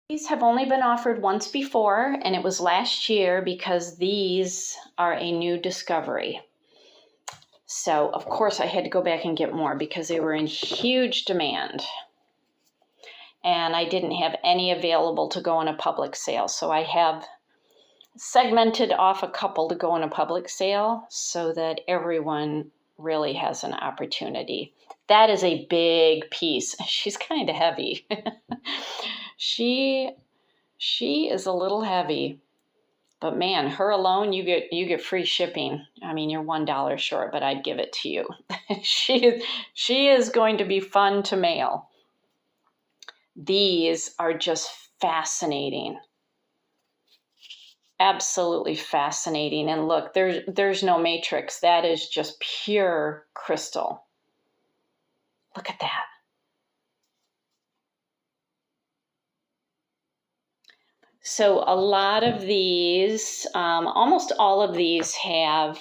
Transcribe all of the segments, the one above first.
These have only been offered once before, and it was last year because these are a new discovery. So, of course, I had to go back and get more because they were in huge demand. And I didn't have any available to go in a public sale. So I have segmented off a couple to go in a public sale so that everyone really has an opportunity. That is a big piece. She's kind of heavy. She is a little heavy, but man, her alone, you get free shipping. I mean, you're $1 short, but I'd give it to you. She is going to be fun to mail. These are just fascinating. Absolutely fascinating. And look, there's no matrix. That is just pure crystal. Look at that. So a lot of these, almost all of these have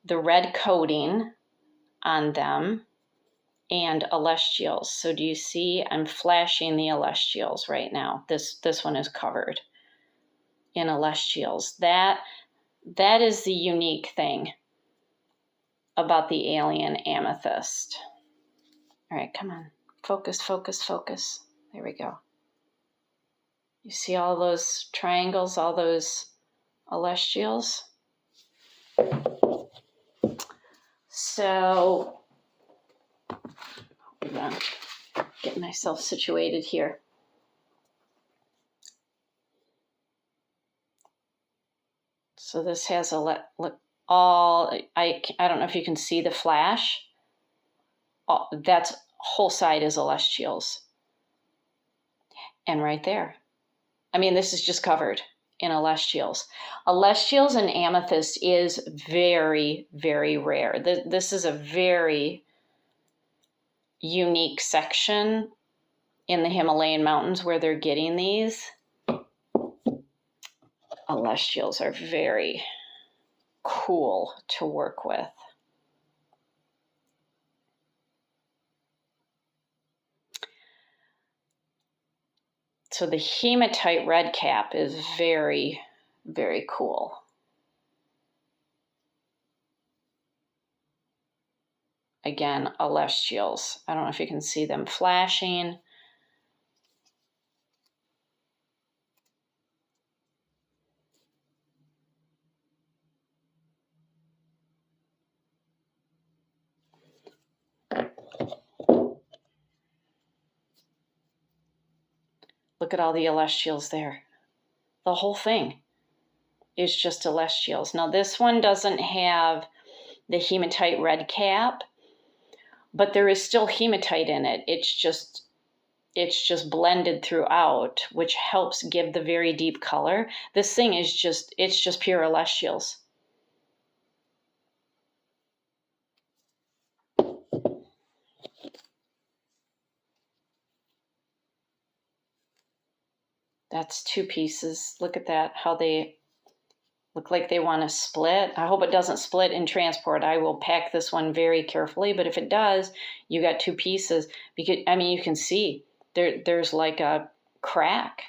the red coating on them and Elestials. So do you see? I'm flashing the Elestials right now. This one is covered in Elestials. That is the unique thing about the alien amethyst. All right, come on. Focus, focus, focus. There we go. You see all those triangles, all those Elestials? So, hold on. Get myself situated here. So this has a look all. I don't know if you can see the flash. That's whole side is Elestials. And right there. I mean, this is just covered in Elestials. Elestials and amethyst is very, very rare. This is a very unique section in the Himalayan mountains where they're getting these. Elestials are very cool to work with. So the hematite red cap is very, very cool. Again, Elestials. I don't know if you can see them flashing. Look at all the Elestials there. The whole thing is just Elestials. Now this one doesn't have the hematite red cap, but there is still hematite in it. It's just blended throughout, which helps give the very deep color. This thing is just pure Elestials. That's two pieces. Look at that, how they look like they want to split. I hope it doesn't split in transport. I will pack this one very carefully, but if it does, you got two pieces. Because I mean, you can see there's like a crack,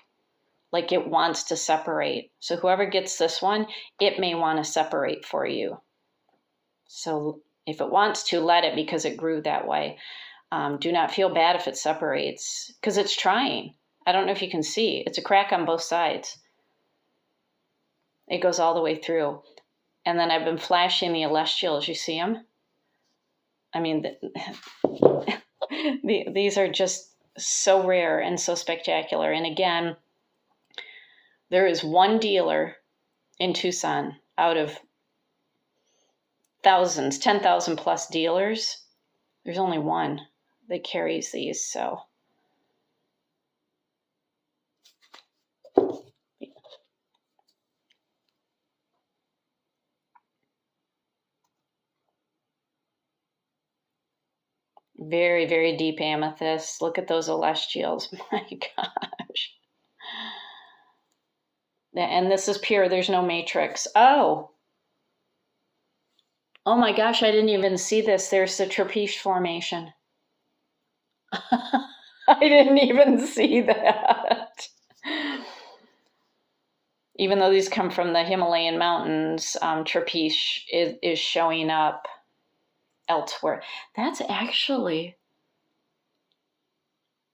like it wants to separate. So whoever gets this one, it may want to separate for you. So if it wants to, let it, because it grew that way. Do not feel bad if it separates, because it's trying. I don't know if you can see. It's a crack on both sides. It goes all the way through. And then I've been flashing the Elestials. You see them? I mean, these are just so rare and so spectacular. And again, there is one dealer in Tucson out of thousands, 10,000 plus dealers. There's only one that carries these. So very, very deep amethyst. Look at those Elestials. My gosh. And this is pure. There's no matrix. Oh my gosh. I didn't even see this. There's the trapeze formation. I didn't even see that. Even though these come from the Himalayan mountains, trapiche is showing up elsewhere. That's actually,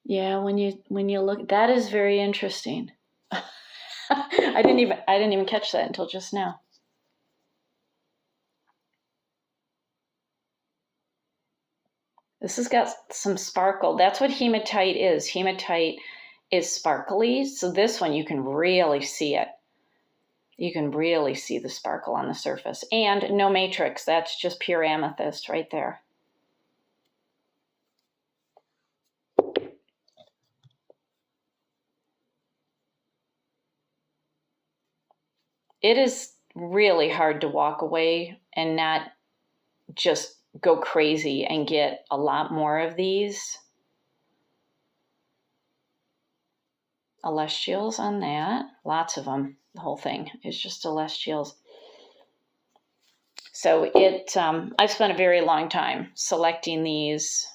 yeah, when you look, that is very interesting. I didn't even catch that until just now. This has got some sparkle. That's what hematite is. Hematite is sparkly. So this one, you can really see it. You can really see the sparkle on the surface. And no matrix. That's just pure amethyst right there. It is really hard to walk away and not just go crazy and get a lot more of these Elestials on that. Lots of them. The whole thing is just Elestials. So I've spent a very long time selecting these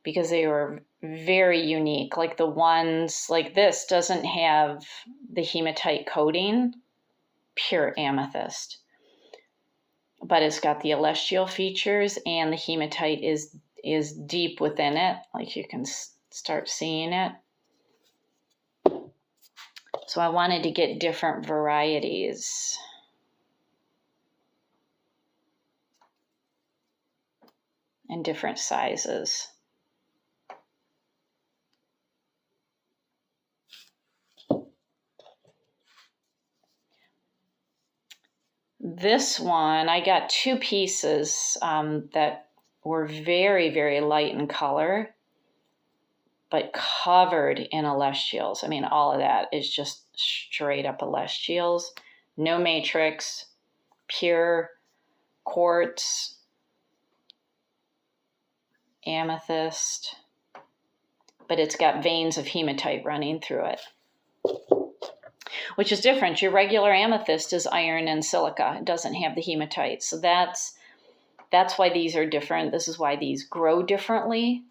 because they were very unique. Like the ones like this doesn't have the hematite coating, pure amethyst. But it's got the Elestial features and the hematite is deep within it. Like you can start seeing it. So I wanted to get different varieties. And different sizes. This one, I got two pieces that were very, very light in color, but covered in Elestials. I mean, all of that is just straight up Elestials. No matrix, pure quartz, amethyst, but it's got veins of hematite running through it, which is different. Your regular amethyst is iron and silica. It doesn't have the hematite. So that's why these are different. This is why these grow differently.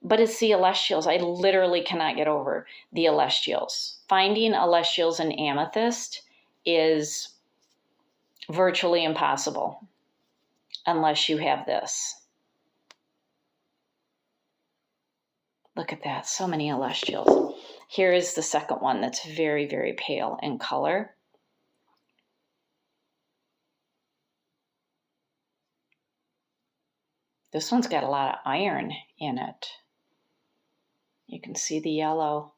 But it's the Elestials. I literally cannot get over the Elestials. Finding Elestials in amethyst is virtually impossible unless you have this. Look at that, so many Elestials. Here is the second one that's very, very pale in color. This one's got a lot of iron in it. You can see the yellow.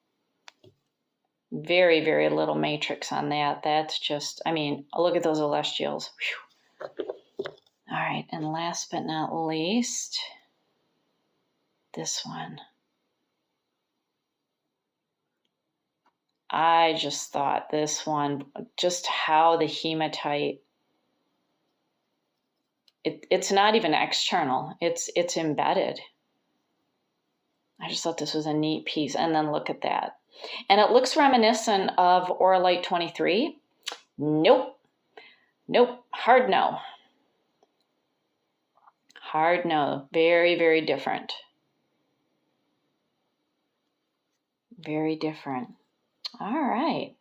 Very, very little matrix on that. That's just, I mean, look at those Elestials. Whew. All right, and last but not least, this one. I just thought this one, just how the hematite, it's not even external, it's embedded. I just thought this was a neat piece. And then look at that. And it looks reminiscent of Auralite 23. Nope. Hard no. Hard no. Very, very different. Very different. All right.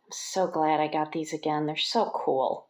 I'm so glad I got these again. They're so cool.